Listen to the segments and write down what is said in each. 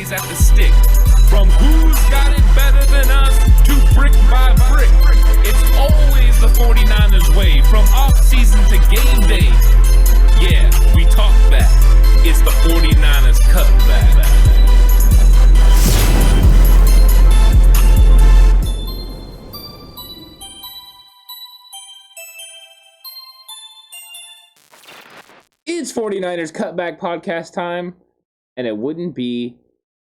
always at the stick. From who's got it better than us to brick by brick. It's always the 49ers way, from off-season to game day. Yeah, we talk back. It's the 49ers Cutback. It's 49ers Cutback Podcast time, and it wouldn't be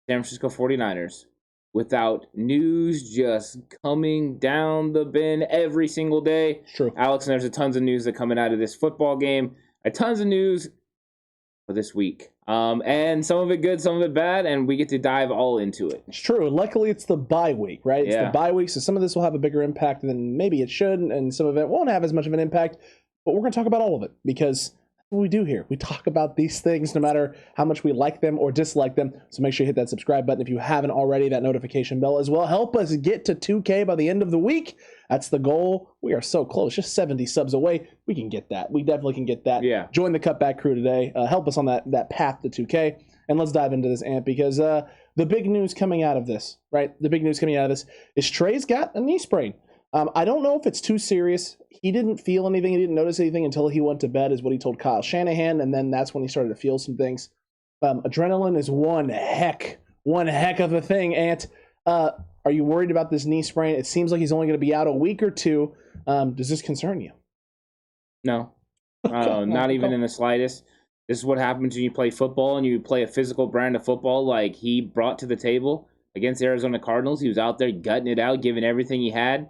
San Francisco 49ers without news just coming down the bin every single day. True. Alex, and there's a tons of news that coming out of this football game. A tons of news for this week. And some of it good, some of it bad, and we get to dive all into it. It's true. Luckily, it's the bye week, right? It's the bye week, so some of this will have a bigger impact than maybe it should, and some of it won't have as much of an impact. But we're going to talk about all of it, because that's what we do here. We talk about these things no matter how much we like them or dislike them. So make sure you hit that subscribe button if you haven't already, that notification bell as well. Help us get to 2K by the end of the week. That's the goal. We are so close, just 70 subs away. We can get that. We definitely can get that. Yeah. Join the Cutback crew today. Help us on that path to 2K. And let's dive into this, Ant, because the big news coming out of this, right? The big news coming out of this is Trey's got a knee sprain. I don't know if it's too serious. He didn't feel anything. He didn't notice anything until he went to bed, is what he told Kyle Shanahan, and then that's when he started to feel some things. Adrenaline is one heck of a thing, Ant. Are you worried about this knee sprain? It seems like he's only going to be out a week or two. Does this concern you? No. Not even in the slightest. This is what happens when you play football and you play a physical brand of football like he brought to the table against the Arizona Cardinals. He was out there gutting it out, giving everything he had.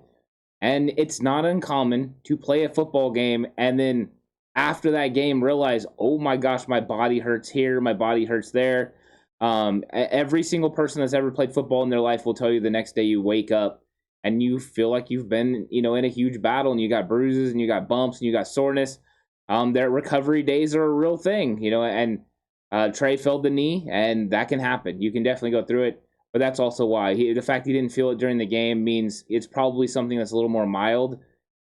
And it's not uncommon to play a football game and then after that game realize, oh my gosh, my body hurts here, my body hurts there. Every single person that's ever played football in their life will tell you the next day you wake up and you feel like you've been, in a huge battle, and you got bruises and you got bumps and you got soreness. Their recovery days are a real thing, and Trey felt the knee, and that can happen. You can definitely go through it. But that's also why. The fact he didn't feel it during the game means it's probably something that's a little more mild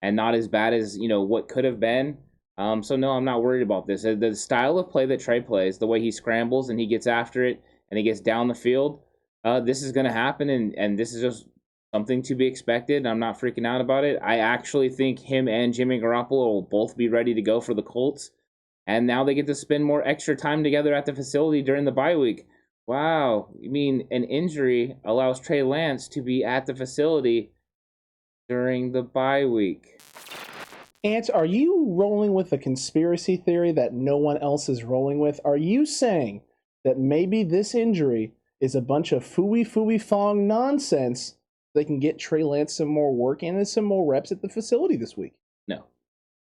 and not as bad as, what could have been. So, no, I'm not worried about this. The style of play that Trey plays, the way he scrambles and he gets after it and he gets down the field, this is going to happen, and this is just something to be expected. I'm not freaking out about it. I actually think him and Jimmy Garoppolo will both be ready to go for the Colts. And now they get to spend more extra time together at the facility during the bye week. Wow, you mean an injury allows Trey Lance to be at the facility during the bye week? Ant, are you rolling with a conspiracy theory that no one else is rolling with? Are you saying that maybe this injury is a bunch of fong nonsense that can get Trey Lance some more work and some more reps at the facility this week? No.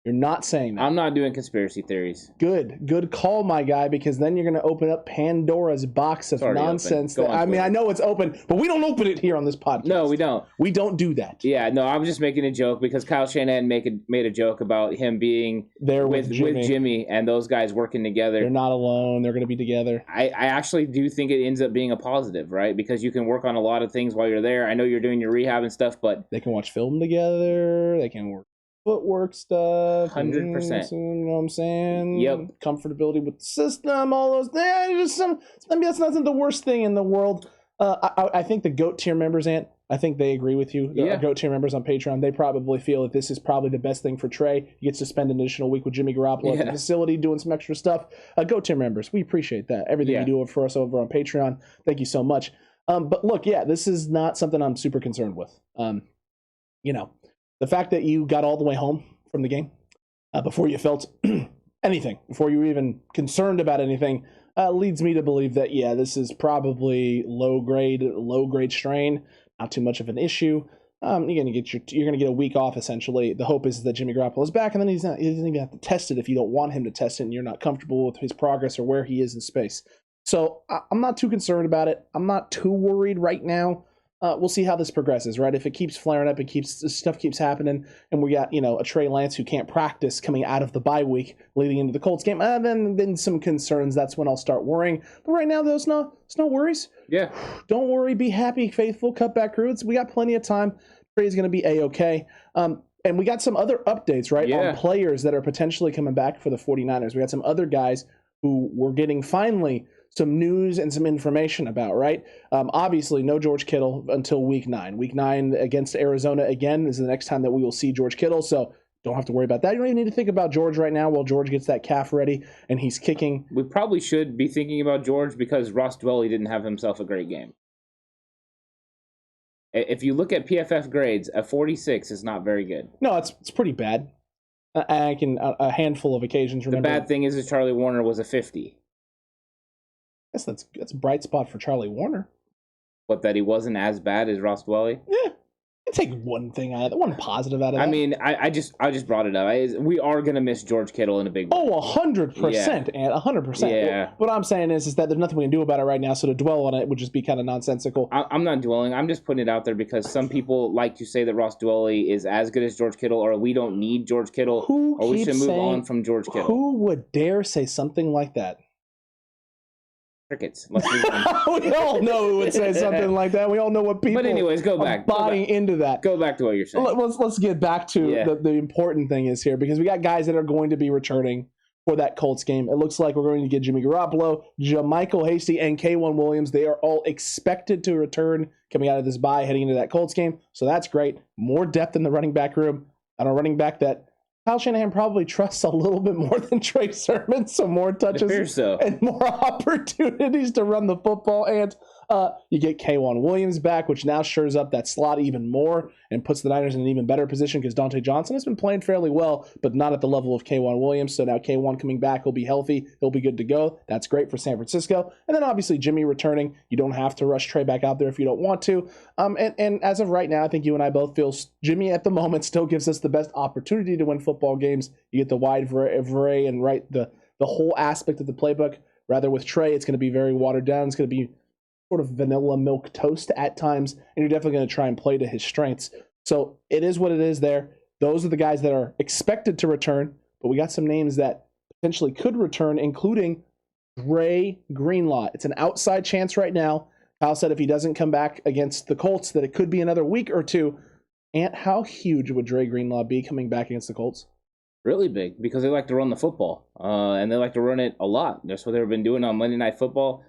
You're not saying that. I'm not doing conspiracy theories. Good call, my guy, because then you're going to open up Pandora's box of nonsense. I know it's open, but we don't open it here on this podcast. No, we don't. We don't do that. Yeah, no, I was just making a joke because Kyle Shanahan made a joke about him being there with Jimmy and those guys working together. They're not alone. They're going to be together. I actually do think it ends up being a positive, right? Because you can work on a lot of things while you're there. I know you're doing your rehab and stuff, but they can watch film together. They can work footwork stuff, 100%. You know what I'm saying? Yep. Comfortability with the system, all those things. Maybe that's not the worst thing in the world. I think the GOAT tier members, Ant, I think they agree with you. The GOAT tier members on Patreon, they probably feel that this is probably the best thing for Trey. He gets to spend an additional week with Jimmy Garoppolo at the facility doing some extra stuff. GOAT tier members, we appreciate that. Everything you do for us over on Patreon, thank you so much. But look, this is not something I'm super concerned with. The fact that you got all the way home from the game before you felt anything, before you were even concerned about anything, leads me to believe that, this is probably low grade strain, not too much of an issue. You're gonna get a week off essentially. The hope is that Jimmy Garoppolo is back, and then he doesn't even have to test it if you don't want him to test it and you're not comfortable with his progress or where he is in space. So I'm not too concerned about it. I'm not too worried right now. We'll see how this progresses, right? If it keeps flaring up, stuff keeps happening, and we got a Trey Lance who can't practice coming out of the bye week leading into the Colts game, then some concerns. That's when I'll start worrying. But right now, there's no worries. Yeah. Don't worry. Be happy, faithful Cutback crew. We got plenty of time. Trey's going to be A-okay. And we got some other updates, right, on players that are potentially coming back for the 49ers. We got some other guys who were getting finally some news and some information about, right? Obviously, no George Kittle until Week 9. Week 9 against Arizona again is the next time that we will see George Kittle, so don't have to worry about that. You don't even need to think about George right now while George gets that calf ready and he's kicking. We probably should be thinking about George because Ross Dwelley didn't have himself a great game. If you look at PFF grades, a 46 is not very good. No, it's pretty bad. I can a handful of occasions remember. The bad thing is Charlie Warner was a 50. I guess that's a bright spot for Charlie Warner. But that he wasn't as bad as Ross Dwelley? Yeah. Take one thing out of that, one positive out of that. I mean, I just brought it up. We are gonna miss George Kittle in a big way. Oh, 100%, and 100%. Yeah. What I'm saying is that there's nothing we can do about it right now. So to dwell on it would just be kind of nonsensical. I'm not dwelling. I'm just putting it out there because some people like to say that Ross Dwelley is as good as George Kittle, or we don't need George Kittle, or we should move on from George Kittle. Who would dare say something like that? Crickets. Let's move on. We all know who would say something like that. We all know what people. But anyways, go back. Buying into that. Go back to what you're saying. Let's get back to the important thing is here, because we got guys that are going to be returning for that Colts game. It looks like we're going to get Jimmy Garoppolo, Jamycal Hasty, and K1 Williams. They are all expected to return coming out of this bye, heading into that Colts game. So that's great. More depth in the running back room. And a running back that Kyle Shanahan probably trusts a little bit more than Trey Sermon, so more touches and more opportunities to run the football. And you get K1 Williams back, which now shores up that slot even more and puts the Niners in an even better position because Dante Johnson has been playing fairly well, but not at the level of K1 Williams. So now K1 coming back, he'll be healthy. He'll be good to go. That's great for San Francisco. And then obviously Jimmy returning. You don't have to rush Trey back out there if you don't want to. And as of right now, I think you and I both feel Jimmy at the moment still gives us the best opportunity to win football games. You get the wide array and the whole aspect of the playbook. Rather with Trey, it's going to be very watered down. It's going to be sort of vanilla milk toast at times, and you're definitely going to try and play to his strengths. So it is what it is there. Those are the guys that are expected to return, but we got some names that potentially could return, including Dre Greenlaw. It's an outside chance right now. Kyle said if he doesn't come back against the Colts, that it could be another week or two. And how huge would Dre Greenlaw be coming back against the Colts? Really big, because they like to run the football, and they like to run it a lot. That's what they've been doing on Monday Night Football.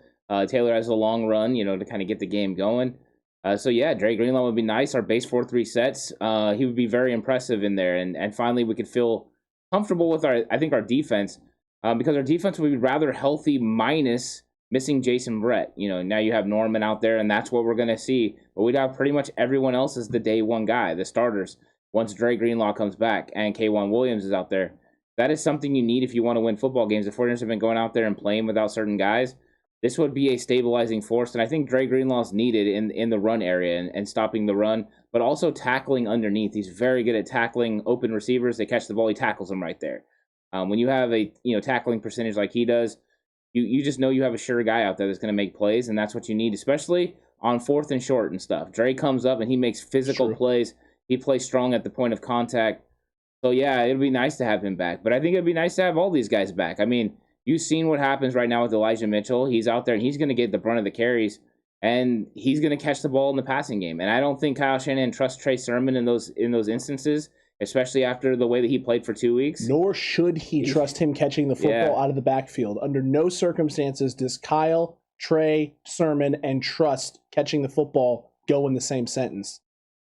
Taylor has a long run, to kind of get the game going. So yeah, Dre Greenlaw would be nice. Our base 4-3 sets, he would be very impressive in there. And finally, we could feel comfortable with our defense, because our defense would be rather healthy minus missing Jason Brett. Now you have Norman out there, and that's what we're going to see. But we'd have pretty much everyone else as the day one guy, the starters, once Dre Greenlaw comes back and K1 Williams is out there. That is something you need if you want to win football games. The 49ers have been going out there and playing without certain guys. This would be a stabilizing force, and I think Dre Greenlaw is needed in the run area and stopping the run, but also tackling underneath. He's very good at tackling open receivers. They catch the ball, he tackles them right there. When you have a tackling percentage like he does, you just know you have a sure guy out there that's going to make plays, and that's what you need, especially on 4th and short and stuff. Dre comes up and he makes physical plays. He plays strong at the point of contact. So yeah, it'd be nice to have him back, but I think it'd be nice to have all these guys back. I mean, you've seen what happens right now with Elijah Mitchell. He's out there and he's going to get the brunt of the carries, and he's going to catch the ball in the passing game. And I don't think Kyle Shanahan trusts Trey Sermon in those instances, especially after the way that he played for 2 weeks. Nor should he trust him catching the football out of the backfield. Under no circumstances does Kyle, Trey, Sermon, and trust catching the football go in the same sentence.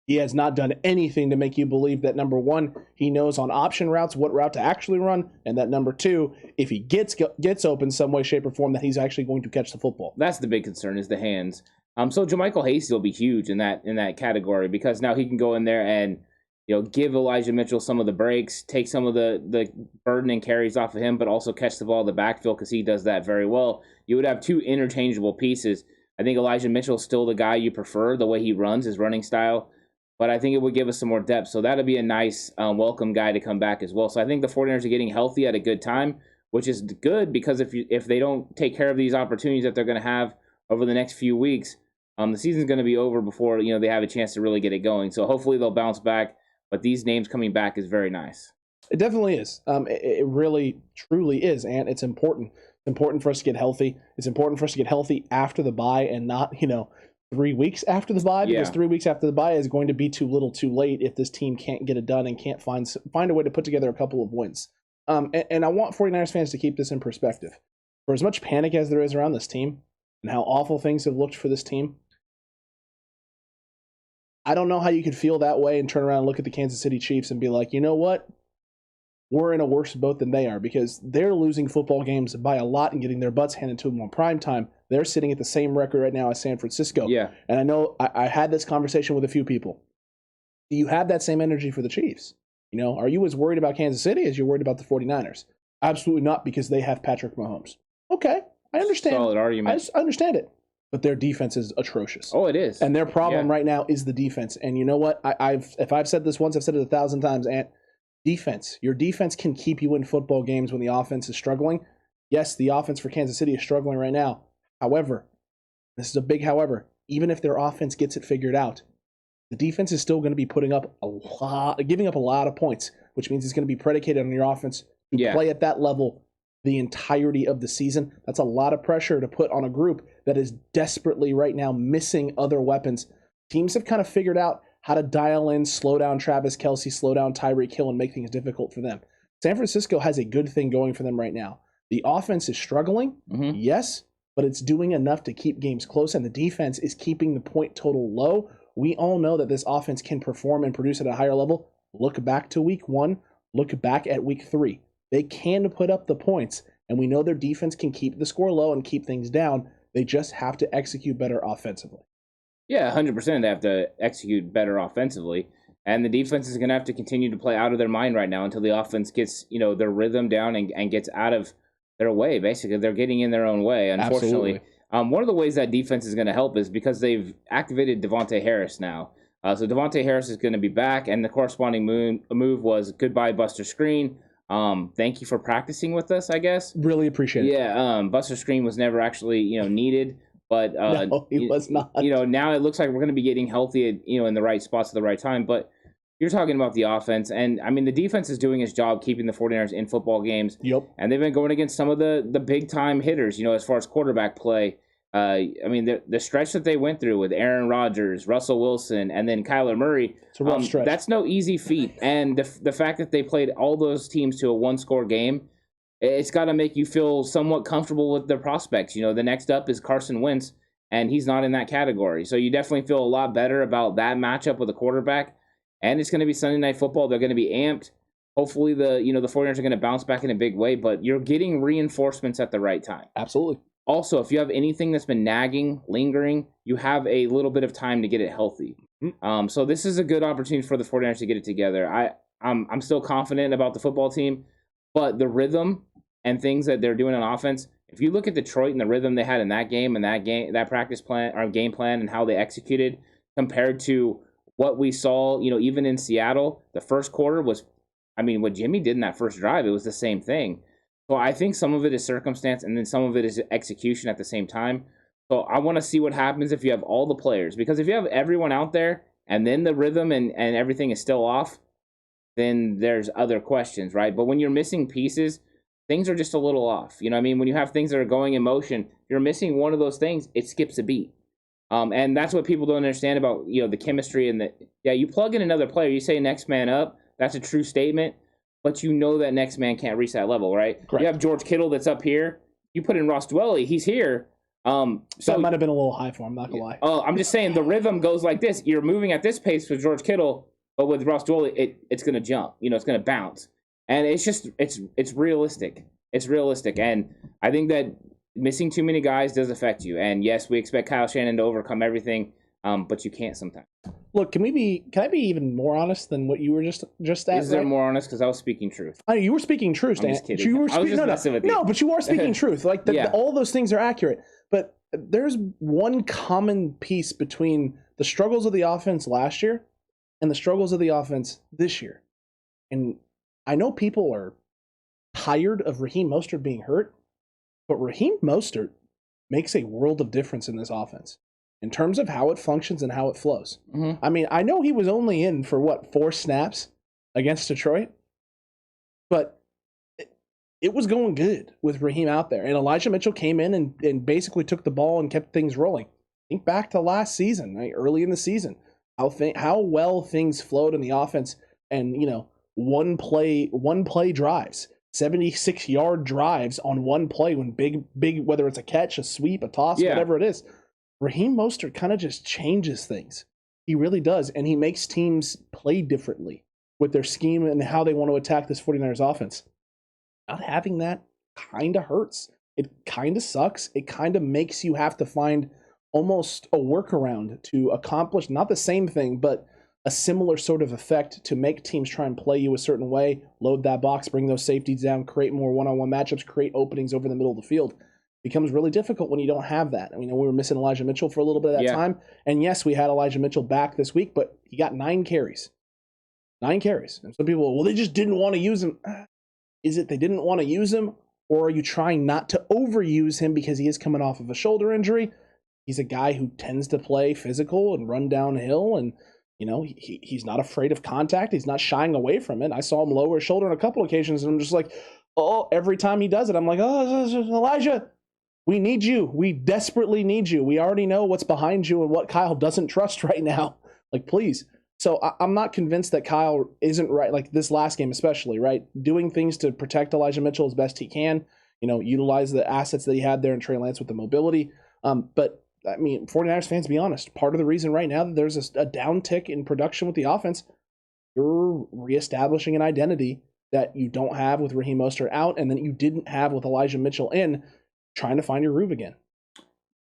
He has not done anything to make you believe that, number one, he knows on option routes what route to actually run, and that, number two, if he gets open some way, shape, or form, that he's actually going to catch the football. That's the big concern, is the hands. So Jamycal Hasty will be huge in that category, because now he can go in there and give Elijah Mitchell some of the breaks, take some of the burden and carries off of him, but also catch the ball in the backfield, because he does that very well. You would have two interchangeable pieces. I think Elijah Mitchell is still the guy you prefer, the way he runs, his running style. But I think it would give us some more depth. So that'd be a nice welcome guy to come back as well. So I think the 49ers are getting healthy at a good time, which is good, because if they don't take care of these opportunities that they're going to have over the next few weeks, the season's going to be over before they have a chance to really get it going. So hopefully they'll bounce back. But these names coming back is very nice. It definitely is. It really, truly is, and it's important. It's important for us to get healthy. It's important for us to get healthy after the bye and not, 3 weeks after the bye, because 3 weeks after the bye is going to be too little too late if this team can't get it done and can't find a way to put together a couple of wins. And I want 49ers fans to keep this in perspective. for as much panic as there is around this team and how awful things have looked for this team, I don't know how you could feel that way and turn around and look at the Kansas City Chiefs and be like, you know what? We're in a worse boat than they are, because they're losing football games by a lot and getting their butts handed to them on prime time. They're sitting at the same record right now as San Francisco. Yeah. And I know I had this conversation with a few people. Do you have that same energy for the Chiefs? You know, are you as worried about Kansas City as you're worried about the 49ers? Absolutely not, because they have Patrick Mahomes. Okay, I understand. Solid argument. I understand it. But their defense is atrocious. Oh, it is. And their problem right now is the defense. And you know what? If I've said this once, I've said it 1,000 times. And defense. Your defense can keep you in football games when the offense is struggling. Yes, the offense for Kansas City is struggling right now. However, this is a big however, even if their offense gets it figured out, the defense is still going to be giving up a lot of points, which means it's going to be predicated on your offense to play at that level the entirety of the season. That's a lot of pressure to put on a group that is desperately right now missing other weapons. Teams have kind of figured out how to dial in, slow down Travis Kelce, slow down Tyreek Hill, and make things difficult for them. San Francisco has a good thing going for them right now. The offense is struggling, yes, but it's doing enough to keep games close, and the defense is keeping the point total low. We all know that this offense can perform and produce at a higher level. Look back to week 1, look back at week 3. They can put up the points, and we know their defense can keep the score low and keep things down. They just have to execute better offensively. Yeah, 100% they have to execute better offensively. And the defense is going to have to continue to play out of their mind right now until the offense gets, their rhythm down and gets out of their way. Basically, they're getting in their own way, unfortunately. One of the ways that defense is going to help is because they've activated Davontae Harris now. So Davontae Harris is going to be back, and the corresponding move was goodbye Buster Skrine. Thank you for practicing with us, I guess. Really appreciate it. Yeah, Buster Skrine was never actually, needed. But no, he was not. Now it looks like we're going to be getting healthy, in the right spots at the right time. But you're talking about the offense, and I mean the defense is doing its job keeping the 49ers in football games. Yep. And they've been going against some of the big time hitters, as far as quarterback play. I mean the stretch that they went through with Aaron Rodgers, Russell Wilson, and then Kyler Murray. It's a rough stretch. That's no easy feat. And the fact that they played all those teams to a one-score game, it's got to make you feel somewhat comfortable with their prospects. The next up is Carson Wentz, and he's not in that category. So you definitely feel a lot better about that matchup with a quarterback. And it's going to be Sunday Night Football. They're going to be amped. Hopefully the 49ers are going to bounce back in a big way, but you're getting reinforcements at the right time. Absolutely. Also, if you have anything that's been nagging, lingering, you have a little bit of time to get it healthy. So this is a good opportunity for the 49ers to get it together. I'm still confident about the football team, but the rhythm and things that they're doing on offense, if you look at Detroit and the rhythm they had in that game and that practice plan or game plan and how they executed compared to what we saw, even in Seattle, the first quarter was, what Jimmy did in that first drive, it was the same thing. So I think some of it is circumstance and then some of it is execution at the same time. So I want to see what happens if you have all the players, because if you have everyone out there and then the rhythm and everything is still off, then there's other questions, right? But when you're missing pieces, things are just a little off. When you have things that are going in motion, you're missing one of those things, it skips a beat. And that's what people don't understand about, the chemistry and you plug in another player, you say next man up, that's a true statement, but that next man can't reach that level, right? Correct. You have George Kittle that's up here, you put in Ross Dwelley, he's here. So that might have been a little high for him, not gonna lie. I'm just saying the rhythm goes like this. You're moving at this pace with George Kittle, but with Ross Dwelley, it's gonna jump, it's gonna bounce. And it's just, it's realistic. It's realistic. And I think that missing too many guys does affect you. And yes, we expect Kyle Shanahan to overcome everything, but you can't sometimes. Look, can I be even more honest than what you were just at? Is there more honest? Because I was speaking truth. You were speaking truth, Dan. I'm just kidding. I was just messing with you. No, but you are speaking truth. Like all those things are accurate. But there's one common piece between the struggles of the offense last year and the struggles of the offense this year. And I know people are tired of Raheem Mostert being hurt, but Raheem Mostert makes a world of difference in this offense in terms of how it functions and how it flows. Mm-hmm. I know he was only in for 4 snaps against Detroit, but it was going good with Raheem out there. And Elijah Mitchell came in and basically took the ball and kept things rolling. Think back to last season, right? Early in the season, how well things flowed in the offense, and one play drives. 76-yard drives on one play when big, whether it's a catch, a sweep, a toss, whatever it is. Raheem Mostert kind of just changes things. He really does, and he makes teams play differently with their scheme and how they want to attack this 49ers offense. Not having that kind of hurts. It kind of sucks. It kind of makes you have to find almost a workaround to accomplish not the same thing, but a similar sort of effect to make teams try and play you a certain way, load that box, bring those safeties down, create more one-on-one matchups, create openings over the middle of the field. It becomes really difficult when you don't have that. I mean, we were missing Elijah Mitchell for a little bit of that time. And yes, we had Elijah Mitchell back this week, but he got 9 carries. 9 carries. And some people, well, they just didn't want to use him. Is it they didn't want to use him, or are you trying not to overuse him because he is coming off of a shoulder injury? He's a guy who tends to play physical and run downhill, and he's not afraid of contact. He's not shying away from it. I saw him lower his shoulder on a couple occasions, and I'm just like, every time he does it, I'm like, Elijah, we need you. We desperately need you. We already know what's behind you and what Kyle doesn't trust right now. Like, please. So I'm not convinced that Kyle isn't right, like this last game especially, right? Doing things to protect Elijah Mitchell as best he can, utilize the assets that he had there in Trey Lance with the mobility. But, I mean, 49ers fans, be honest, part of the reason right now that there's a downtick in production with the offense, you're reestablishing an identity that you don't have with Raheem Mostert out and that you didn't have with Elijah Mitchell in, trying to find your groove again.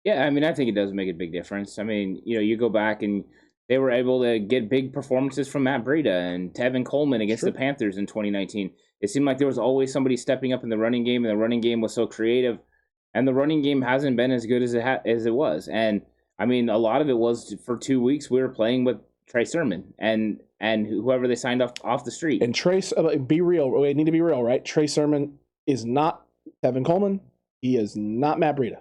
Yeah, I mean, I think it does make a big difference. I mean, you go back and they were able to get big performances from Matt Breida and Tevin Coleman against the Panthers in 2019. It seemed like there was always somebody stepping up in the running game, and the running game was so creative. And the running game hasn't been as good as it was. And, I mean, a lot of it was for 2 weeks we were playing with Trey Sermon and whoever they signed off the street. And Trey, be real. We need to be real, right? Trey Sermon is not Tevin Coleman. He is not Matt Breida.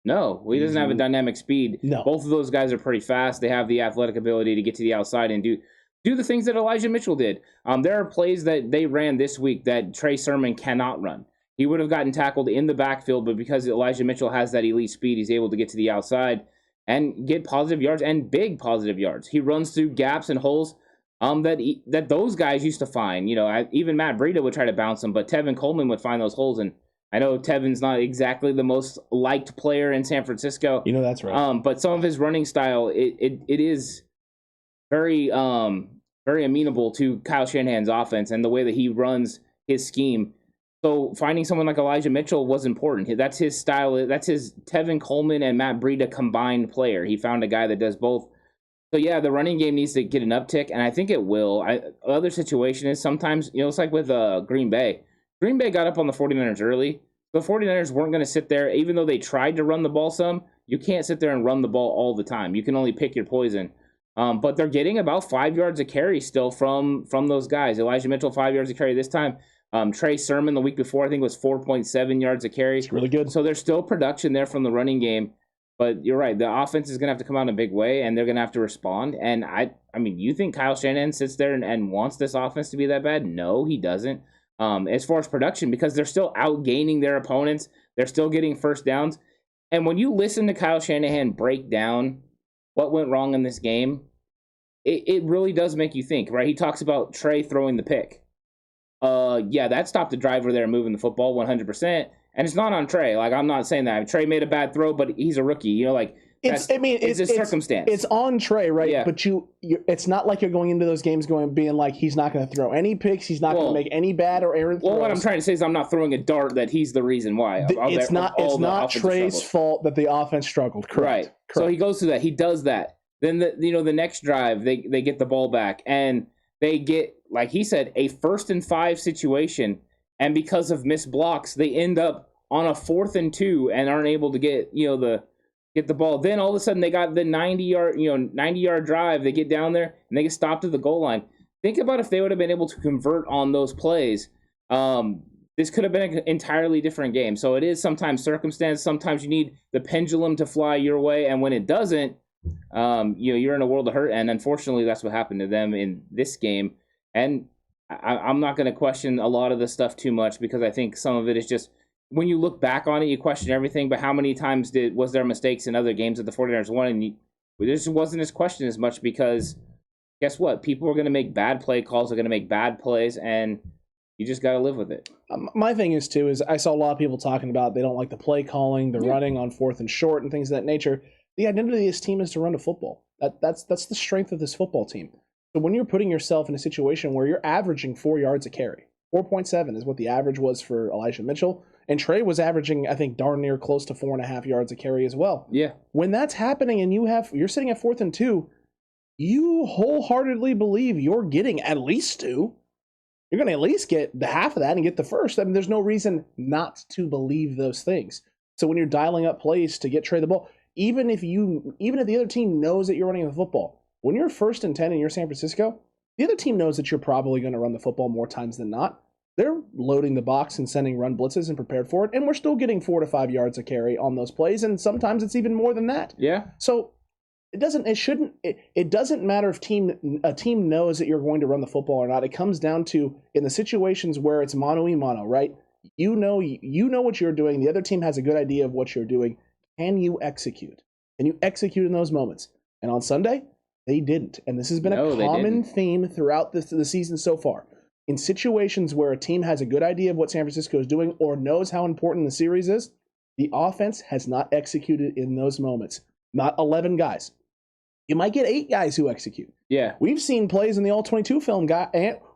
No, he doesn't have a dynamic speed. No. Both of those guys are pretty fast. They have the athletic ability to get to the outside and do the things that Elijah Mitchell did. There are plays that they ran this week that Trey Sermon cannot run. He would have gotten tackled in the backfield, but because Elijah Mitchell has that elite speed, he's able to get to the outside and get positive yards and big positive yards. He runs through gaps and holes that those guys used to find. Even Matt Breida would try to bounce them, but Tevin Coleman would find those holes. And I know Tevin's not exactly the most liked player in San Francisco. That's right. But some of his running style, it is very very amenable to Kyle Shanahan's offense and the way that he runs his scheme. So finding someone like Elijah Mitchell was important. That's his style. That's his Tevin Coleman and Matt Breida combined player. He found a guy that does both. So, yeah, the running game needs to get an uptick, and I think it will. Other situation is sometimes, it's like with Green Bay. Green Bay got up on the 49ers early. The 49ers weren't going to sit there, even though they tried to run the ball some. You can't sit there and run the ball all the time. You can only pick your poison. But they're getting about 5 yards a carry still from those guys. Elijah Mitchell, 5 yards a carry this time. Trey Sermon the week before, I think, was 4.7 yards a carry. It's really good. So there's still production there from the running game. But you're right. The offense is going to have to come out in a big way, and they're going to have to respond. And, I mean, you think Kyle Shanahan sits there and wants this offense to be that bad? No, he doesn't. As far as production, because they're still outgaining their opponents. They're still getting first downs. And when you listen to Kyle Shanahan break down what went wrong in this game, it really does make you think, right? He talks about Trey throwing the pick. Yeah, that stopped the drive where they're moving the football 100%. And it's not on Trey. Like, I'm not saying that. Trey made a bad throw, but he's a rookie. It's a circumstance. It's on Trey, right? Yeah. But it's not like you're going into those games being like, he's not going to throw any picks. He's not going to make any bad or errant throws. Well, what I'm trying to say is I'm not throwing a dart that he's the reason why. It's not Trey's fault that the offense struggled. Correct. Right. Correct. So he goes through that. He does that. Then the next drive, they get the ball back and they get, like he said, a 1st and 5 situation. And because of missed blocks, they end up on a 4th and 2 and aren't able to get the ball. Then all of a sudden they got the 90-yard drive. They get down there and they get stopped at the goal line. Think about if they would have been able to convert on those plays. This could have been an entirely different game. So it is sometimes circumstance. Sometimes you need the pendulum to fly your way, and when it doesn't, you're in a world of hurt. And unfortunately, that's what happened to them in this game. And I'm not going to question a lot of this stuff too much because I think some of it is just, when you look back on it, you question everything. But how many times was there mistakes in other games that the 49ers won? And this wasn't as questioned as much because guess what? People are going to make bad play calls. They're going to make bad plays. And, You just got to live with it. My thing is, too, is I saw a lot of people talking about they don't like the play calling, the running on 4th and short, and things of that nature. The identity of this team is to run the football. That's the strength of this football team. So when you're putting yourself in a situation where you're averaging 4 yards a carry, 4.7 is what the average was for Elijah Mitchell, and Trey was averaging, I think, darn near close to 4.5 yards a carry as well. Yeah. When that's happening and you're sitting at 4th and 2, you wholeheartedly believe you're getting at least 2. You're going to at least get the half of that and get the first. I mean, there's no reason not to believe those things. So when you're dialing up plays to get Trey the ball, even if the other team knows that you're running the football, when you're 1st and 10 and you're San Francisco, the other team knows that you're probably going to run the football more times than not. They're loading the box and sending run blitzes and prepared for it, and we're still getting 4 to 5 yards a carry on those plays, and sometimes it's even more than that. Yeah. So it doesn't matter if a team knows that you're going to run the football or not. It comes down to in the situations where it's mano-a-mano, right? You know what you're doing. The other team has a good idea of what you're doing. Can you execute? Can you execute in those moments? And on Sunday, they didn't. And this has been a common theme throughout the season so far. In situations where a team has a good idea of what San Francisco is doing or knows how important the series is, the offense has not executed in those moments. Not 11 guys. You might get 8 guys who execute. Yeah. We've seen plays in the All-22 film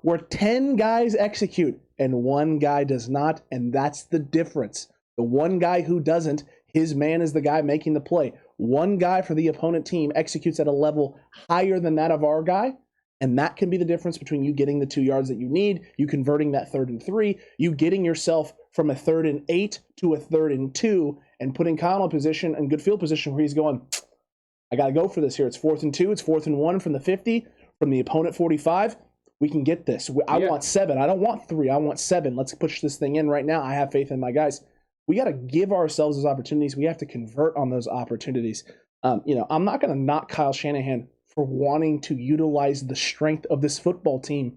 where 10 guys execute and 1 guy does not, and that's the difference. The 1 guy who doesn't, his man is the guy making the play. 1 guy for the opponent team executes at a level higher than that of our guy, and that can be the difference between you getting the 2 yards that you need, you converting that 3rd and 3, you getting yourself from a 3rd and 8 to a 3rd and 2, and putting Kyle in position and good field position where he's going, I got to go for this here. It's 4th and 2, it's 4th and 1 from the 50, from the opponent 45. We can get this. I want 7. I don't want 3. I want 7. Let's push this thing in right now. I have faith in my guys. We got to give ourselves those opportunities. We have to convert on those opportunities. I'm not going to knock Kyle Shanahan for wanting to utilize the strength of this football team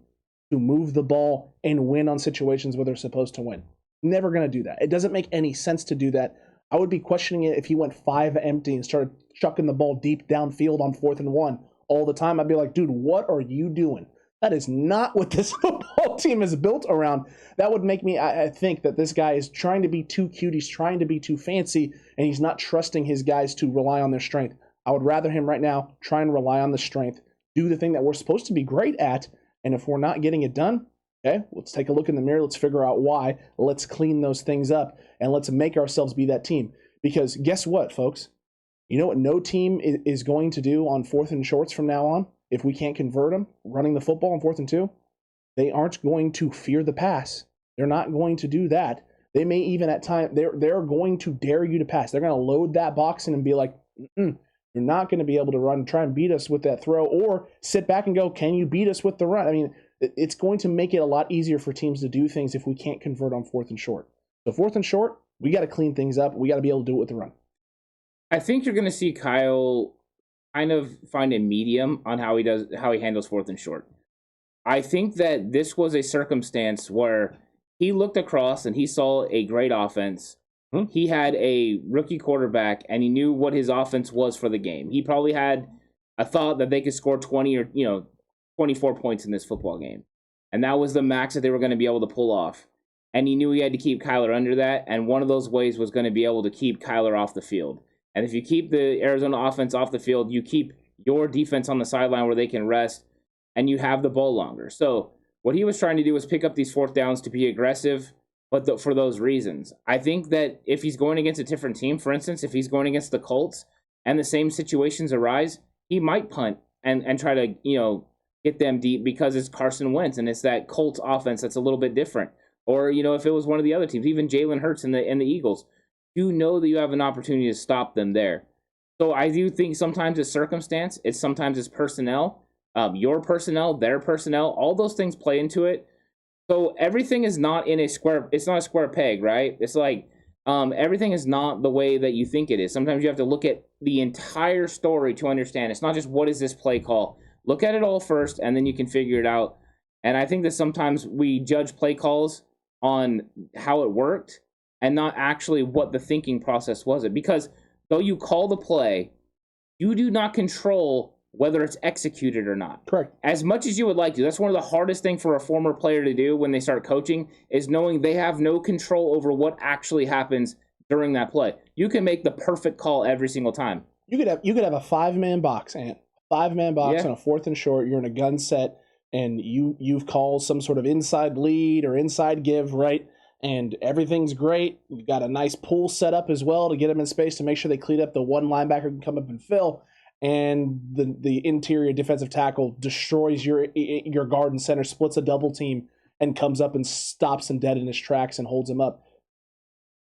to move the ball and win on situations where they're supposed to win. Never going to do that. It doesn't make any sense to do that. I would be questioning it if he went 5 empty and started chucking the ball deep downfield on 4th and 1 all the time. I'd be like, dude, what are you doing? That is not what this football team is built around. That would make me, I think that this guy is trying to be too cute. He's trying to be too fancy, and he's not trusting his guys to rely on their strength. I would rather him right now try and rely on the strength, do the thing that we're supposed to be great at, and if we're not getting it done, okay, let's take a look in the mirror. Let's figure out why. Let's clean those things up, and let's make ourselves be that team. Because guess what, folks? You know what no team is going to do on 4th and shorts from now on? If we can't convert them, running the football on 4th and 2, they aren't going to fear the pass. They're not going to do that. They may even at times, they're going to dare you to pass. They're going to load that box in and be like, you're not going to be able to run, try and beat us with that throw, or sit back and go, can you beat us with the run? I mean, it's going to make it a lot easier for teams to do things if we can't convert on 4th and short. So 4th and short, we got to clean things up. We got to be able to do it with the run. I think you're going to see Kyle kind of find a medium on how he handles 4th and short. I think that this was a circumstance where he looked across and he saw a great offense. He had a rookie quarterback and he knew what his offense was for the game. He probably had a thought that they could score 20 or 24 points in this football game. And that was the max that they were going to be able to pull off. And he knew he had to keep Kyler under that, and one of those ways was going to be able to keep Kyler off the field. And if you keep the Arizona offense off the field, you keep your defense on the sideline where they can rest, and you have the ball longer. So what he was trying to do was pick up these 4th downs to be aggressive, but for those reasons. I think that if he's going against a different team, for instance, if he's going against the Colts and the same situations arise, he might punt and try to, get them deep because it's Carson Wentz and it's that Colts offense that's a little bit different. Or, if it was one of the other teams, even Jalen Hurts and the Eagles, you know that you have an opportunity to stop them there. So I do think sometimes it's circumstance, sometimes it's personnel, your personnel, their personnel, all those things play into it. So everything is not it's not a square peg, right? It's like everything is not the way that you think it is. Sometimes you have to look at the entire story to understand. It's not just what is this play call. Look at it all first, and then you can figure it out. And I think that sometimes we judge play calls on how it worked and not actually what the thinking process was. Because though you call the play, you do not control whether it's executed or not. Correct. As much as you would like to. That's one of the hardest things for a former player to do when they start coaching is knowing they have no control over what actually happens during that play. You can make the perfect call every single time. You could have a 5-man box, Ant. 5-man box on a 4th and short. You're in a gun set, and you've called some sort of inside lead or inside give, right? And everything's great. You've got a nice pool set up as well to get them in space to make sure they clean up the one linebacker can come up and fill. And the interior defensive tackle destroys your guard and center, splits a double team, and comes up and stops him dead in his tracks and holds him up.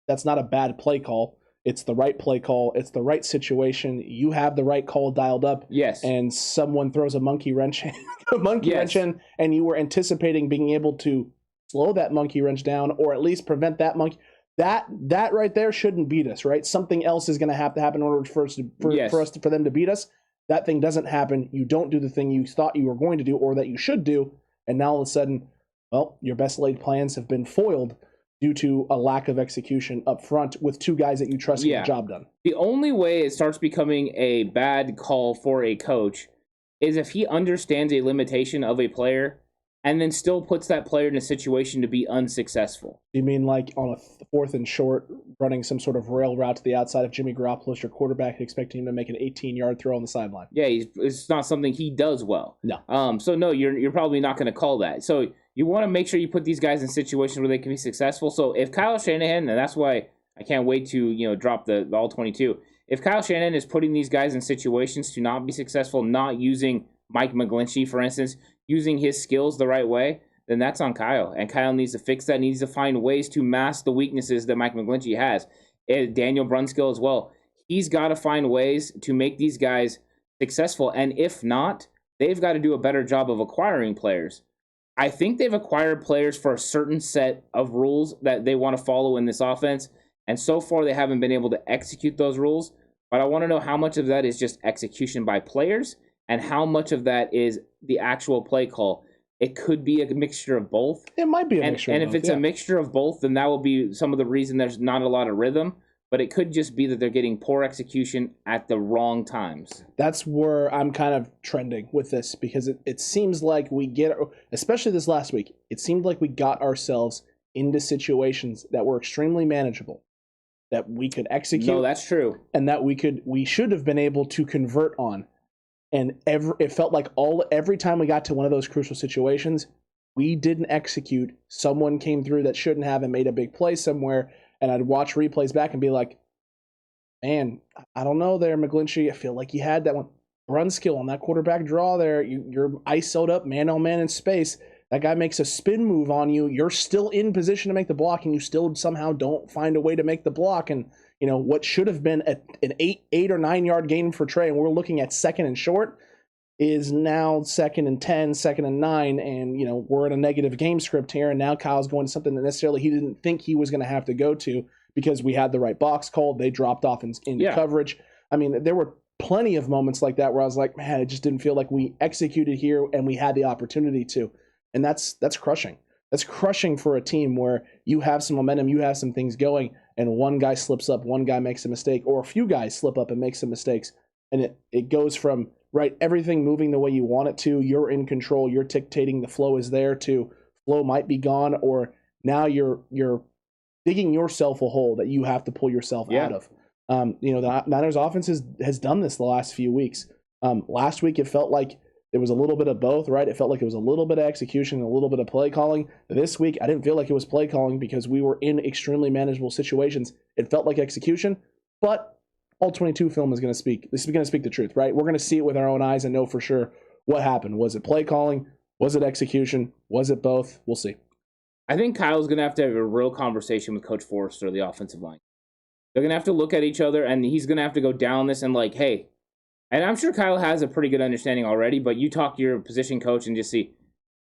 That's not a bad play call. It's the right play call. It's the right situation. You have the right call dialed up. Yes. And someone throws a monkey wrench in, and you were anticipating being able to slow that monkey wrench down or at least prevent that monkey. That right there shouldn't beat us, right? Something else is going to have to happen in order for them to beat us. That thing doesn't happen. You don't do the thing you thought you were going to do or that you should do, and now all of a sudden, well, your best laid plans have been foiled due to a lack of execution up front with two guys that you trust to get the job done. The only way it starts becoming a bad call for a coach is if he understands a limitation of a player and then still puts that player in a situation to be unsuccessful. You mean like on a 4th and short, running some sort of rail route to the outside of Jimmy Garoppolo, your quarterback, expecting him to make an 18-yard throw on the sideline? Yeah, it's not something he does well. No. So no, you're probably not going to call that. So you want to make sure you put these guys in situations where they can be successful. So if Kyle Shanahan, and that's why I can't wait to drop the all 22. If Kyle Shanahan is putting these guys in situations to not be successful, not using Mike McGlinchey, for instance, using his skills the right way, then that's on Kyle. And Kyle needs to fix that. Needs to find ways to mask the weaknesses that Mike McGlinchey has. Daniel Brunskill as well. He's got to find ways to make these guys successful. And if not, they've got to do a better job of acquiring players. I think they've acquired players for a certain set of rules that they want to follow in this offense. And so far, they haven't been able to execute those rules. But I want to know how much of that is just execution by players and how much of that is the actual play call. It could be a mixture of both. It might be a mixture of both. And if it's a mixture of both, then that will be some of the reason there's not a lot of rhythm. But it could just be that they're getting poor execution at the wrong times. That's where I'm kind of trending with this, because it seems like we get, especially this last week, it seemed like we got ourselves into situations that were extremely manageable, that we could execute. No, that's true. And that we should have been able to convert on. And it felt like every time we got to one of those crucial situations, we didn't execute. Someone came through that shouldn't have and made a big play somewhere. And I'd watch replays back and be like, man, I don't know there, McGlinchey. I feel like you had that one. Brunskill on that quarterback draw there. You're ISO'd up, man-on-man in space. That guy makes a spin move on you. You're still in position to make the block, and you still somehow don't find a way to make the block. And what should have been an 8 or 9 yard gain for Trey, and we're looking at 2nd and short, is now 2nd and 10, 2nd and 9, and we're in a negative game script here, and now Kyle's going to something that necessarily he didn't think he was going to have to go to because we had the right box called. They dropped off into coverage. I mean, there were plenty of moments like that where I was like, man, it just didn't feel like we executed here and we had the opportunity to, and that's crushing. That's crushing for a team where you have some momentum, you have some things going, and one guy slips up, one guy makes a mistake, or a few guys slip up and make some mistakes, and it goes from everything moving the way you want it to, you're in control, you're dictating, the flow is there, to flow might be gone, or now you're digging yourself a hole that you have to pull yourself out of. The Niners offense has done this the last few weeks. Last week it felt like it was a little bit of both, right? It felt like it was a little bit of execution and a little bit of play calling. This week I didn't feel like it was play calling because we were in extremely manageable situations. It felt like execution, but all 22 film is going to speak. This is going to speak the truth, right? We're going to see it with our own eyes and know for sure what happened. Was it play calling? Was it execution? Was it both? We'll see. I think Kyle's going to have a real conversation with Coach Forrester, the offensive line. They're going to have to look at each other, and he's going to have to go down this and hey, and I'm sure Kyle has a pretty good understanding already, but you talk to your position coach and just see,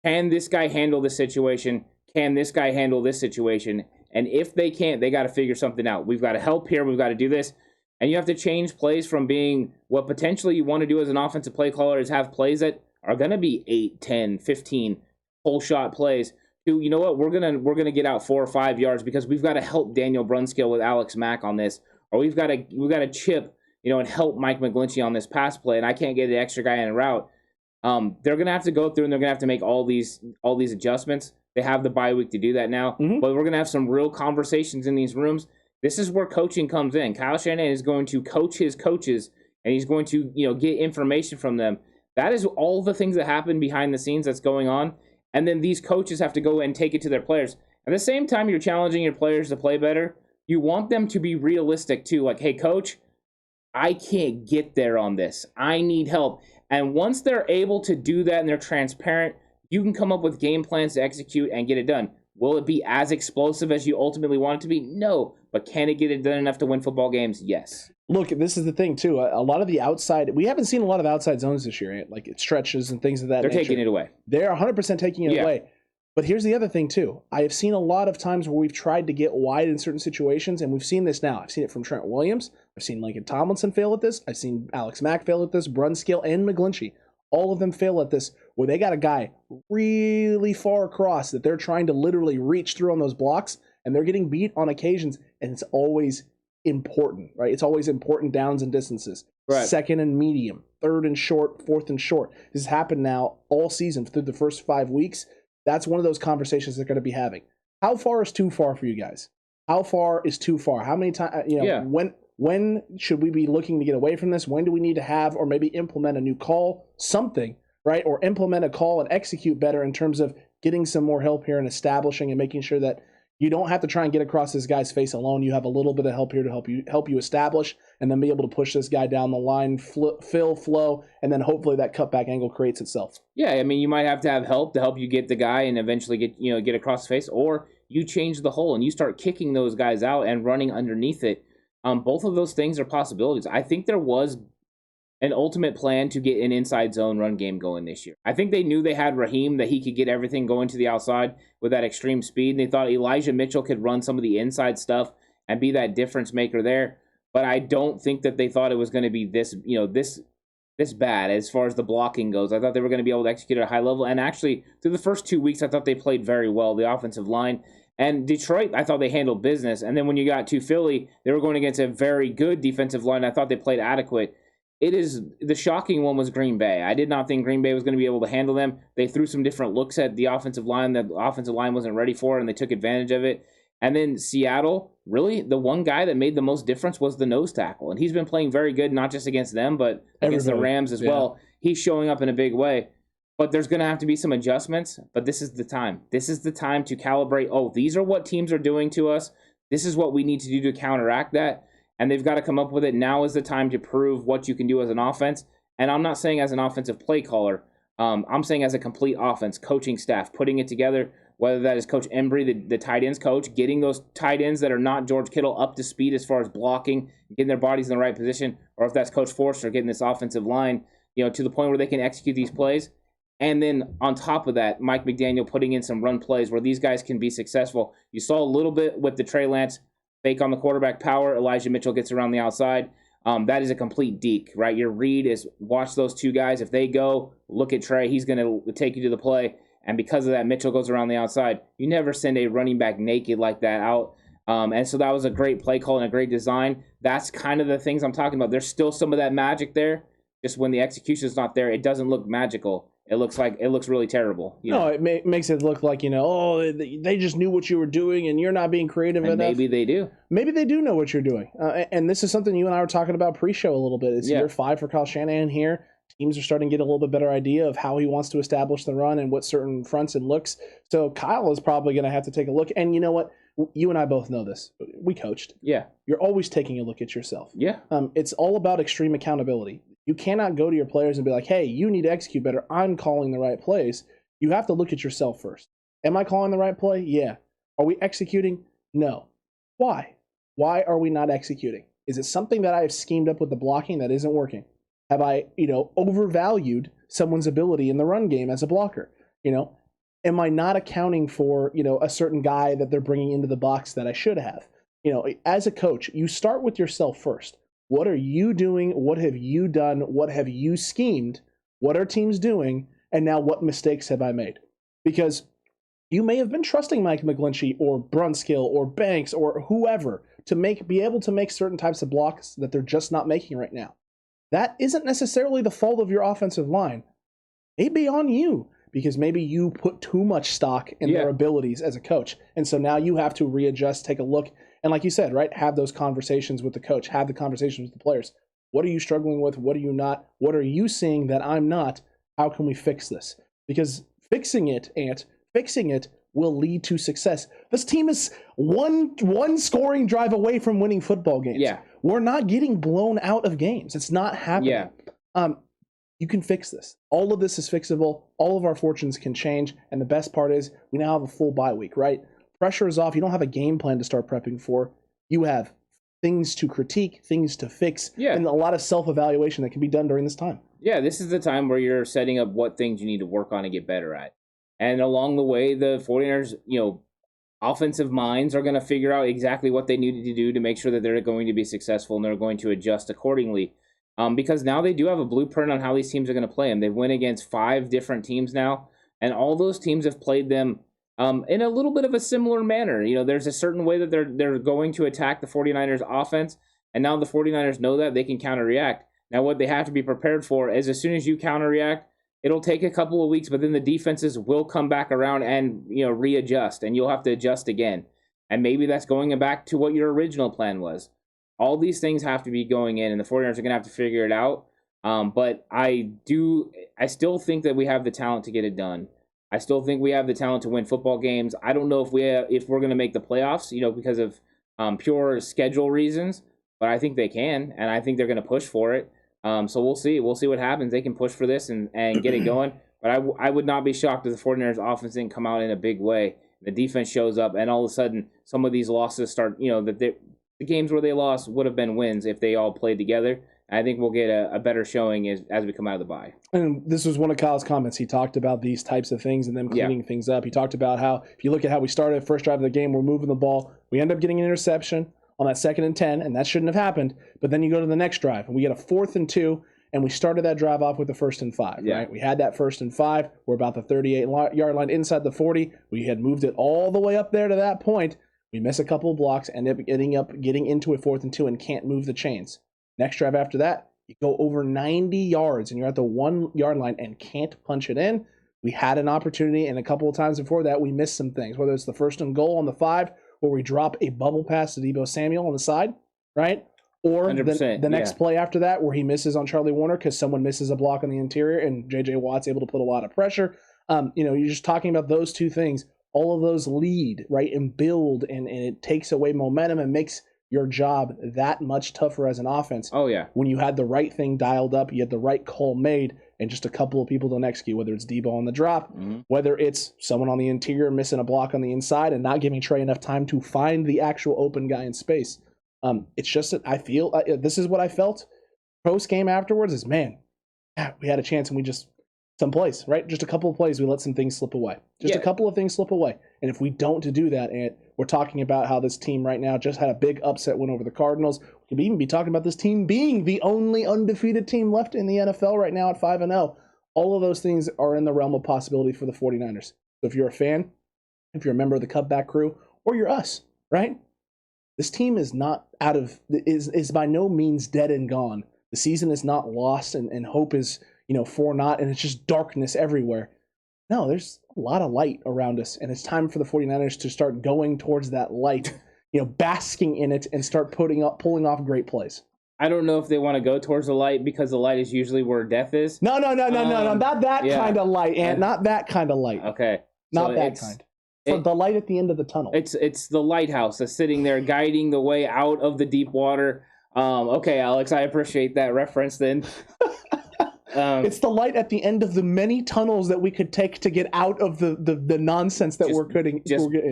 can this guy handle this situation? Can this guy handle this situation? And if they can't, they got to figure something out. We've got to help here. We've got to do this. And you have to change plays from being what potentially you want to do as an offensive play caller is have plays that are going to be 8, 10, 15 whole shot plays to, you know what, we're gonna get out 4 or 5 yards because we've got to help Daniel Brunskill with Alex Mack on this, or we've got to chip and help Mike McGlinchey on this pass play, and I can't get the extra guy in a route. They're going to have to go through and they're going to have to make all these adjustments. They have the bye week to do that now, but we're going to have some real conversations in these rooms. This is where coaching comes in. Kyle Shanahan is going to coach his coaches, and he's going to, get information from them. That is all the things that happen behind the scenes that's going on. And then these coaches have to go and take it to their players. At the same time, you're challenging your players to play better. You want them to be realistic too. Like, hey, coach, I can't get there on this. I need help. And once they're able to do that and they're transparent, you can come up with game plans to execute and get it done. Will it be as explosive as you ultimately want it to be? No. But can it get it done enough to win football games? Yes. Look, this is the thing, too. A lot of the outside, we haven't seen a lot of outside zones this year, like it stretches and things of that nature. They're taking it away. They're 100% taking it away. But here's the other thing, too. I have seen a lot of times where we've tried to get wide in certain situations, and we've seen this now. I've seen it from Trent Williams. I've seen Lincoln Tomlinson fail at this. I've seen Alex Mack fail at this, Brunskill, and McGlinchey. All of them fail at this, where they got a guy really far across that they're trying to literally reach through on those blocks, and they're getting beat on occasions, and it's always important, right? It's always important downs and distances. Right. Second and medium, third and short, fourth and short. This has happened now all season through the first 5 weeks. That's one of those conversations they're going to be having. How far is too far for you guys? How far is too far? How many times, when should we be looking to get away from this? When do we need to have or maybe implement a new call, something, right? Or implement a call and execute better in terms of getting some more help here and establishing and making sure that you don't have to try and get across this guy's face alone. You have a little bit of help here to help you establish and then be able to push this guy down the line, flow, and then hopefully that cutback angle creates itself. Yeah, I mean, you might have to have help to help you get the guy and eventually get across the face, or you change the hole and you start kicking those guys out and running underneath it. Both of those things are possibilities. I think there was an ultimate plan to get an inside zone run game going this year. I think they knew they had Raheem, that he could get everything going to the outside with that extreme speed. And they thought Elijah Mitchell could run some of the inside stuff and be that difference maker there. But I don't think that they thought it was going to be this bad as far as the blocking goes. I thought they were going to be able to execute at a high level. And actually, through the first 2 weeks, I thought they played very well, the offensive line. And Detroit, I thought they handled business. And then when you got to Philly, they were going against a very good defensive line. I thought they played adequate. The shocking one was Green Bay. I did not think Green Bay was going to be able to handle them. They threw some different looks at the offensive line that the offensive line wasn't ready for, and they took advantage of it. And then Seattle, really, the one guy that made the most difference was the nose tackle. And he's been playing very good, not just against them, but against the Rams as well. He's showing up in a big way. But there's going to have to be some adjustments, but this is the time. This is the time to calibrate, these are what teams are doing to us. This is what we need to do to counteract that. And they've got to come up with it. Now is the time to prove what you can do as an offense. And I'm not saying as an offensive play caller. I'm saying as a complete offense, coaching staff, putting it together, whether that is Coach Embry, the tight ends coach, getting those tight ends that are not George Kittle up to speed as far as blocking, getting their bodies in the right position, or if that's Coach Forster getting this offensive line, to the point where they can execute these plays. And then on top of that, Mike McDaniel putting in some run plays where these guys can be successful. You saw a little bit with the Trey Lance fake on the quarterback power. Elijah Mitchell gets around the outside. That is a complete deke, right? Your read is watch those two guys. If they go, look at Trey. He's going to take you to the play. And because of that, Mitchell goes around the outside. You never send a running back naked like that out. And so that was a great play call and a great design. That's kind of the things I'm talking about. There's still some of that magic there. Just when the execution is not there, it doesn't look magical. It looks really terrible. No, it makes it look like, they just knew what you were doing and you're not being creative enough. Maybe they do. Maybe they do know what you're doing. And this is something you and I were talking about pre-show a little bit. It's year 5 for Kyle Shanahan here. Teams are starting to get a little bit better idea of how he wants to establish the run and what certain fronts and looks. So Kyle is probably going to have to take a look. And you know what? You and I both know this. We coached. Yeah. You're always taking a look at yourself. Yeah. It's all about extreme accountability. You cannot go to your players and be like, hey, you need to execute better. I'm calling the right plays. You have to look at yourself first. Am I calling the right play? Yeah. Are we executing? No. Why? Why are we not executing? Is it something that I have schemed up with the blocking that isn't working? Have I, overvalued someone's ability in the run game as a blocker? Am I not accounting for, a certain guy that they're bringing into the box that I should have? As a coach, you start with yourself first. What are you doing? What have you done? What have you schemed? What are teams doing? And now what mistakes have I made? Because you may have been trusting Mike McGlinchey or Brunskill or Banks or whoever to be able to make certain types of blocks that they're just not making right now. That isn't necessarily the fault of your offensive line. It may be on you because maybe you put too much stock in their abilities as a coach. And so now you have to readjust, take a look, and like you said, right, have those conversations with the coach, have the conversations with the players. What are you struggling with? What are you not? What are you seeing that I'm not? How can we fix this? Because fixing it will lead to success. This team is one scoring drive away from winning football games. Yeah. We're not getting blown out of games. It's not happening. Yeah. You can fix this. All of this is fixable. All of our fortunes can change. And the best part is we now have a full bye week, right? Pressure is off. You don't have a game plan to start prepping for. You have things to critique, things to fix, and a lot of self-evaluation that can be done during this time. Yeah, this is the time where you're setting up what things you need to work on and get better at. And along the way, the 49ers, offensive minds are going to figure out exactly what they needed to do to make sure that they're going to be successful and they're going to adjust accordingly. Because now they do have a blueprint on how these teams are going to play them. They've went against 5 different teams now, and all those teams have played them in a little bit of a similar manner. There's a certain way that they're going to attack the 49ers offense, and now the 49ers know that they can counterreact. Now what they have to be prepared for is as soon as you counterreact, it'll take a couple of weeks, but then the defenses will come back around and readjust, and you'll have to adjust again. And maybe that's going back to what your original plan was. All these things have to be going in, and the 49ers are going to have to figure it out. But I still think that we have the talent to get it done. I still think we have the talent to win football games. I don't know if we're going to make the playoffs, because of pure schedule reasons, but I think they can, and I think they're going to push for it. So we'll see. We'll see what happens. They can push for this and get it going. But I would not be shocked if the 49ers offense didn't come out in a big way. The defense shows up, and all of a sudden some of these losses start, the games where they lost would have been wins if they all played together. I think we'll get a better showing as we come out of the bye. And this was one of Kyle's comments. He talked about these types of things and them cleaning things up. He talked about how, if you look at how we started, first drive of the game, we're moving the ball. We end up getting an interception on that 2nd and 10, and that shouldn't have happened. But then you go to the next drive, and we get a 4th and 2, and we started that drive off with the 1st and 5, right? We had that 1st and 5. We're about the 38-yard line inside the 40. We had moved it all the way up there to that point. We miss a couple of blocks, end up getting into a 4th and 2 and can't move the chains. Next drive after that, you go over 90 yards and you're at the 1-yard line and can't punch it in. We had an opportunity, and a couple of times before that, we missed some things, whether it's the 1st and goal on the 5, where we drop a bubble pass to Deebo Samuel on the side, right? Or the next play after that, where he misses on Charlie Warner because someone misses a block on the interior and J.J. Watt's able to put a lot of pressure. You're just talking about those two things. All of those lead, right, and build, and it takes away momentum and makes your job that much tougher as an offense. Oh, yeah. When you had the right thing dialed up, you had the right call made, and just a couple of people don't execute, whether it's Deebo on the drop, whether it's someone on the interior missing a block on the inside and not giving Trey enough time to find the actual open guy in space. It's just that I feel this is what I felt post-game afterwards is, man, we had a chance and we just some plays, right? Just a couple of plays, we let some things slip away. Just a couple of things slip away. And if we don't do that, and we're talking about how this team right now just had a big upset win over the Cardinals. We could even be talking about this team being the only undefeated team left in the NFL right now at 5-0. All of those things are in the realm of possibility for the 49ers. So if you're a fan, if you're a member of the Cutback crew, or you're us, right? This team is not is by no means dead and gone. The season is not lost, and hope is, for naught, and it's just darkness everywhere. No, there's a lot of light around us, and it's time for the 49ers to start going towards that light, basking in it and start pulling off great plays. I don't know if they want to go towards the light because the light is usually where death is. No, not that kind of light, and not that kind of light. Okay. Not that kind. The light at the end of the tunnel. It's the lighthouse that's sitting there guiding the way out of the deep water. Okay, Alex, I appreciate that reference then. It's the light at the end of the many tunnels that we could take to get out of the nonsense that we're getting.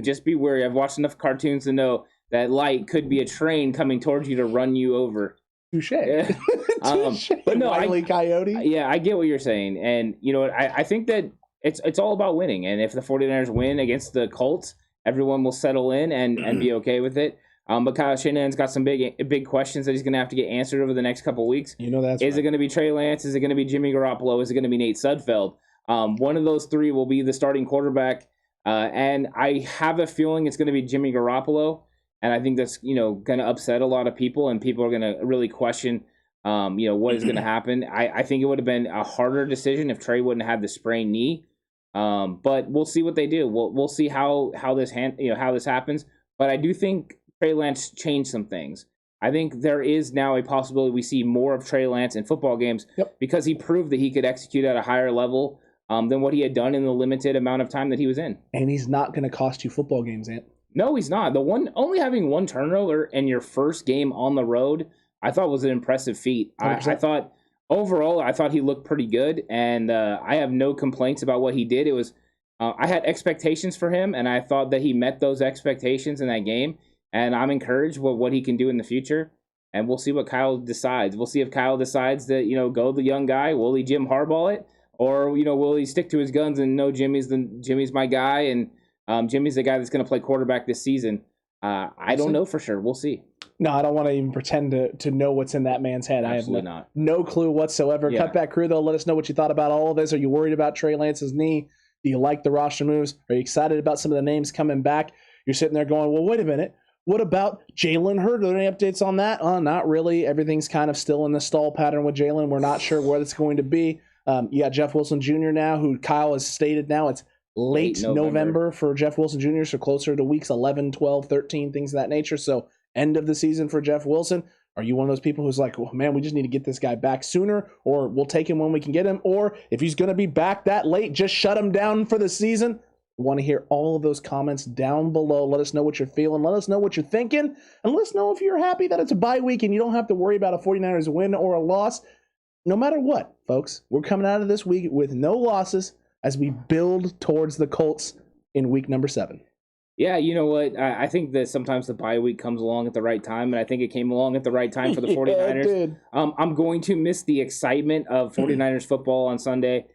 Just be wary. I've watched enough cartoons to know that light could be a train coming towards you to run you over. Touche. But no, Wile E. Coyote. Yeah, I get what you're saying. And you know what? I think that it's all about winning. And if the 49ers win against the Colts, everyone will settle in and be okay with it. But Kyle Shanahan's got some big questions that he's going to have to get answered over the next couple of weeks. Is it going to be Trey Lance? Is it going to be Jimmy Garoppolo? Is it going to be Nate Sudfeld? One of those three will be the starting quarterback. And I have a feeling it's going to be Jimmy Garoppolo. And I think that's, going to upset a lot of people, and people are going to really question, what is going to happen. I think it would have been a harder decision if Trey wouldn't have the sprained knee. But we'll see what they do. We'll see how this how this happens. But I do think Trey Lance changed some things. I think there is now a possibility we see more of Trey Lance in football games because he proved that he could execute at a higher level than what he had done in the limited amount of time that he was in. And he's not going to cost you football games, Ant. No, he's not. Only having one turnover in your first game on the road, I thought was an impressive feat. I thought overall, I thought he looked pretty good, and I have no complaints about what he did. It was I had expectations for him, and I thought that he met those expectations in that game. And I'm encouraged with what he can do in the future. And we'll see what Kyle decides. We'll see if Kyle decides that, go the young guy. Will he Jim Harbaugh it? Or, will he stick to his guns and know Jimmy's my guy, and Jimmy's the guy that's going to play quarterback this season? I don't know for sure. We'll see. No, I don't want to even pretend to know what's in that man's head. Absolutely I have no clue whatsoever. Yeah. Cutback crew, though, let us know what you thought about all of this. Are you worried about Trey Lance's knee? Do you like the roster moves? Are you excited about some of the names coming back? You're sitting there going, well, wait a minute. What about Jalen Hurd? Are there any updates on that? Not really. Everything's kind of still in the stall pattern with Jalen. We're not sure where it's going to be. You got Jeff Wilson Jr. now, who Kyle has stated now it's late November for Jeff Wilson Jr., so closer to weeks 11, 12, 13, things of that nature. So end of the season for Jeff Wilson. Are you one of those people who's like, oh, man, we just need to get this guy back sooner, or we'll take him when we can get him? Or if he's going to be back that late, just shut him down for the season? We want to hear all of those comments down below. Let us know what you're feeling. Let us know what you're thinking. And let us know if you're happy that it's a bye week and you don't have to worry about a 49ers win or a loss. No matter what, folks, we're coming out of this week with no losses as we build towards the Colts in week number 7. Yeah, you know what? I think that sometimes the bye week comes along at the right time, and I think it came along at the right time for the 49ers. It did. I'm going to miss the excitement of 49ers football on Sunday,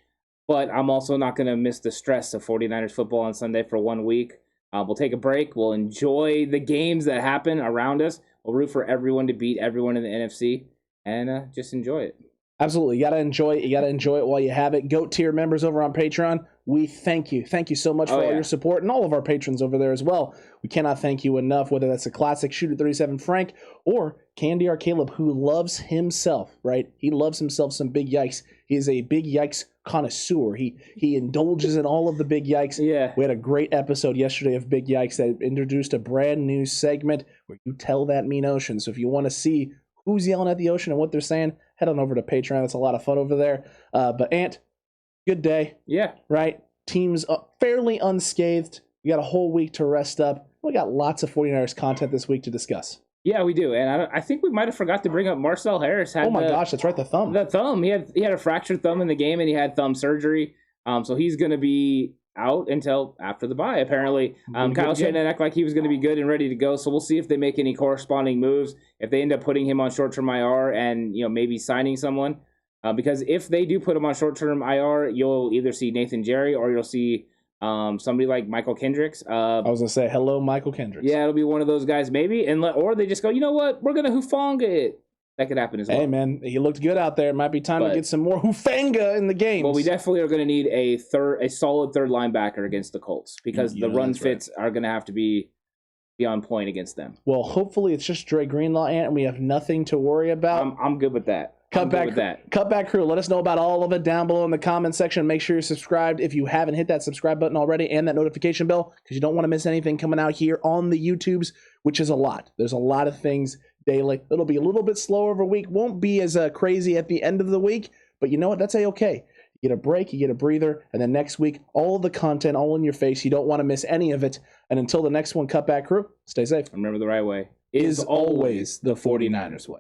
but I'm also not going to miss the stress of 49ers football on Sunday for 1 week. We'll take a break. We'll enjoy the games that happen around us. We'll root for everyone to beat everyone in the NFC, and just enjoy it. Absolutely. You got to enjoy it. You got to enjoy it while you have it. GOAT tier members over on Patreon, we thank you. Thank you so much for all your support, and all of our patrons over there as well. We cannot thank you enough, whether that's a classic Shooter 37 Frank or Candy R. Caleb, who loves himself, right? He loves himself some big yikes. He is a big yikes connoisseur. He indulges in all of the big yikes. Yeah. We had a great episode yesterday of Big Yikes that introduced a brand new segment where you tell that mean ocean. So if you want to see who's yelling at the ocean and what they're saying, head on over to Patreon. That's a lot of fun over there. But Ant, good day. Yeah. Right? Team's fairly unscathed. We got a whole week to rest up. We got lots of 49ers content this week to discuss. Yeah, we do. And I think we might have forgot to bring up Marcel Harris. Oh my gosh, that's right, the thumb. The thumb. He had a fractured thumb in the game, and he had thumb surgery. So he's going to be out until after the bye, apparently. Kyle Shanahan acted like he was going to be good and ready to go. So we'll see if they make any corresponding moves, if they end up putting him on short-term IR and maybe signing someone. Because if they do put him on short-term IR, you'll either see Nathan Jerry or you'll see somebody like Michael Kendricks. I was going to say, hello, Michael Kendricks. Yeah, it'll be one of those guys maybe. Or they just go, you know what? We're going to Hufanga it. That could happen as well. Hey, man, he looked good out there. It might be time to get some more Hufanga in the game. Well, we definitely are going to need a solid third linebacker against the Colts because the run fits are going to have to be on point against them. Well, hopefully it's just Dre Greenlaw, and we have nothing to worry about. I'm good with that. Cutback crew, let us know about all of it down below in the comment section. Make sure you're subscribed if you haven't hit that subscribe button already and that notification bell because you don't want to miss anything coming out here on the YouTubes, which is a lot. There's a lot of things daily. It'll be a little bit slower over a week. Won't be as crazy at the end of the week, but you know what? That's okay. You get a break, you get a breather, and then next week, all of the content all in your face. You don't want to miss any of it. And until the next one, Cutback crew, stay safe. Remember, the right way is always the 49ers way.